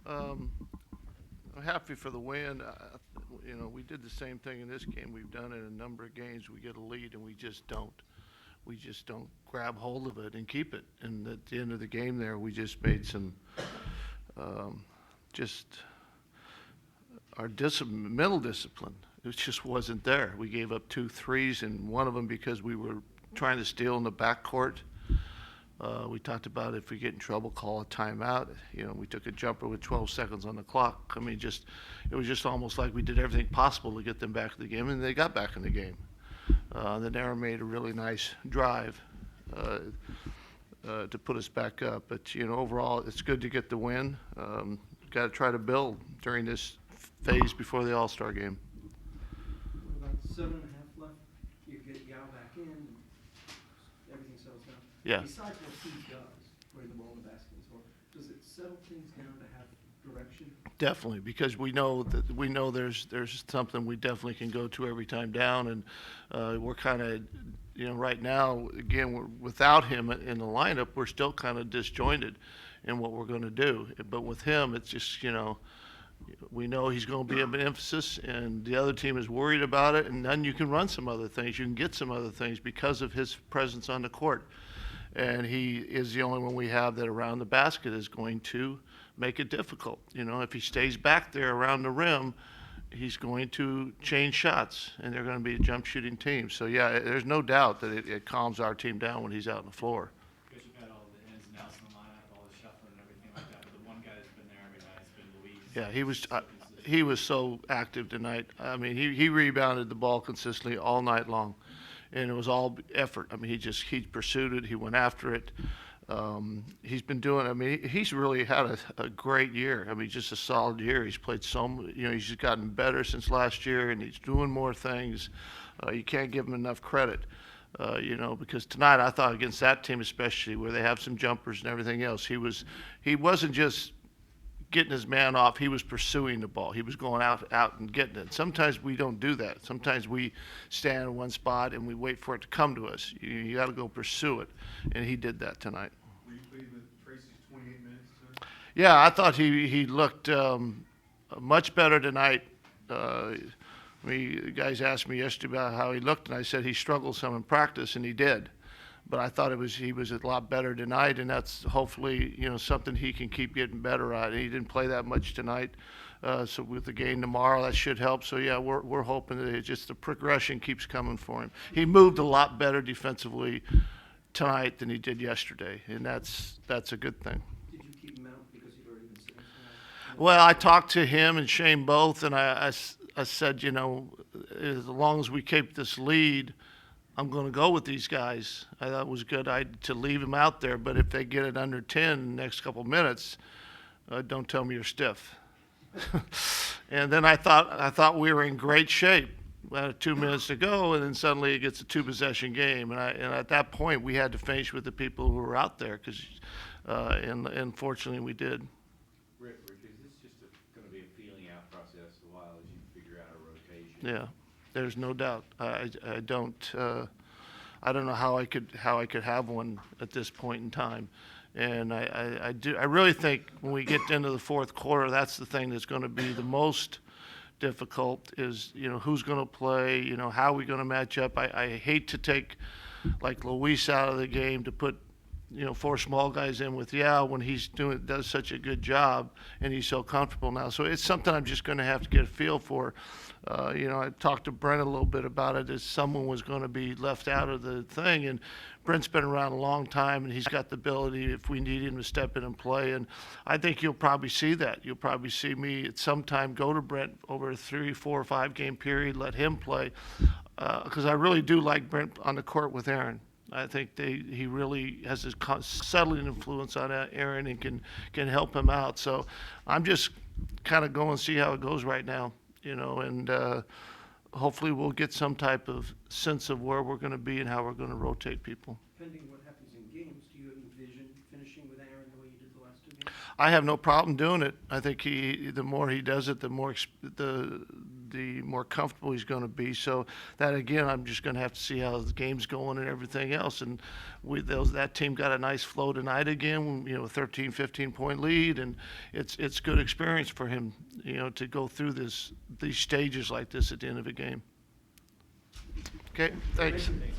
Um, I'm happy for the win. We did the same thing in this game. We've done it in a number of games. We get a lead and we just don't. We just don't grab hold of it and keep it. And at the end of the game there, we just made some, just our mental discipline. It just wasn't there. We gave up 2 threes, and one of them because we were trying to steal in the backcourt. We talked about if we get in trouble, call a timeout. We took a jumper with 12 seconds on the clock. I mean, it was just almost like we did everything possible to get them back in the game, and they got back in the game. Then Aaron made a really nice drive to put us back up. But overall, it's good to get the win. Got to try to build during this phase before the All-Star game. About 7.5 left. You get Yao back in, and everything settles down. Yeah. Besides what he does, putting the ball in the basket as well, does it settle things down to have direction? Definitely, because we know there's something we definitely can go to every time down, and we're kind of, right now, again, without him in the lineup, we're still kind of disjointed in what we're going to do. But with him, it's just, we know he's going to be an emphasis, and the other team is worried about it, and then you can run some other things. You can get some other things because of his presence on the court. And he is the only one we have that around the basket is going to make it difficult. If he stays back there around the rim, he's going to change shots, and they're going to be a jump shooting team. So, yeah, there's no doubt that it calms our team down when he's out on the floor. Because you've had all the ins and outs in the lineup, all the shuffling and everything like that. But the one guy that's been there every night has been Luis. Yeah, he was So consistent. he was so active tonight. I mean, he rebounded the ball consistently all night long, and it was all effort. I mean, he pursued it. He went after it. He's been doing. I mean, he's really had a great year. I mean, just a solid year. He's played he's just gotten better since last year, and he's doing more things. You can't give him enough credit. Because tonight I thought against that team especially, where they have some jumpers and everything else, he wasn't just getting his man off. He was pursuing the ball. He was going out and getting it. Sometimes we don't do that. Sometimes we stand in one spot and we wait for it to come to us. You got to go pursue it, and he did that tonight. Were you pleased with Tracy's 28 minutes tonight? Yeah, I thought he looked much better tonight. Guys asked me yesterday about how he looked, and I said he struggled some in practice, and he did. But I thought he was a lot better tonight, and that's hopefully something he can keep getting better at. He didn't play that much tonight, so with the game tomorrow, that should help. So yeah, we're hoping that the progression keeps coming for him. He moved a lot better defensively tonight than he did yesterday, and that's a good thing. Did you keep him out because he'd already been sitting tonight? Well, I talked to him and Shane both, and I said, as long as we keep this lead, I'm going to go with these guys. I thought it was good to leave them out there, but if they get it under 10 in the next couple of minutes, don't tell me you're stiff. And then I thought we were in great shape. 2 minutes to go, and then suddenly it gets a 2-possession game, and at that point we had to finish with the people who were out there, and fortunately we did. Rick, is this just going to be a feeling out process a while as you figure out a rotation? Yeah, there's no doubt. I don't know how I could have one at this point in time, and I really think when we get into the fourth quarter, that's the thing that's going to be the most difficult is who's going to play, how are we going to match up. I hate to take like Luis out of the game to put 4 small guys in with Yao when does such a good job and he's so comfortable now. So it's something I'm just going to have to get a feel for. I talked to Brent a little bit about it as someone was going to be left out of the thing, and Brent's been around a long time and he's got the ability if we need him to step in and play, and I think you'll probably see that. You'll probably see me at some time go to Brent over a 3, 4, or 5 game period, let him play, because I really do like Brent on the court with Aaron. I think he really has a settling influence on Aaron and can help him out. So I'm just kind of going to see how it goes right now, and hopefully we'll get some type of sense of where we're going to be and how we're going to rotate people. Pending what happens in games, do you envision finishing with Aaron the way you did the last 2 games? I have no problem doing it. I think the more he does it, the the more comfortable he's going to be. So that, again, I'm just going to have to see how the game's going and everything else. And that team got a nice flow tonight again, 13, 15-point lead, and it's good experience for him, to go through these stages like this at the end of a game. Okay, thanks. Thanks.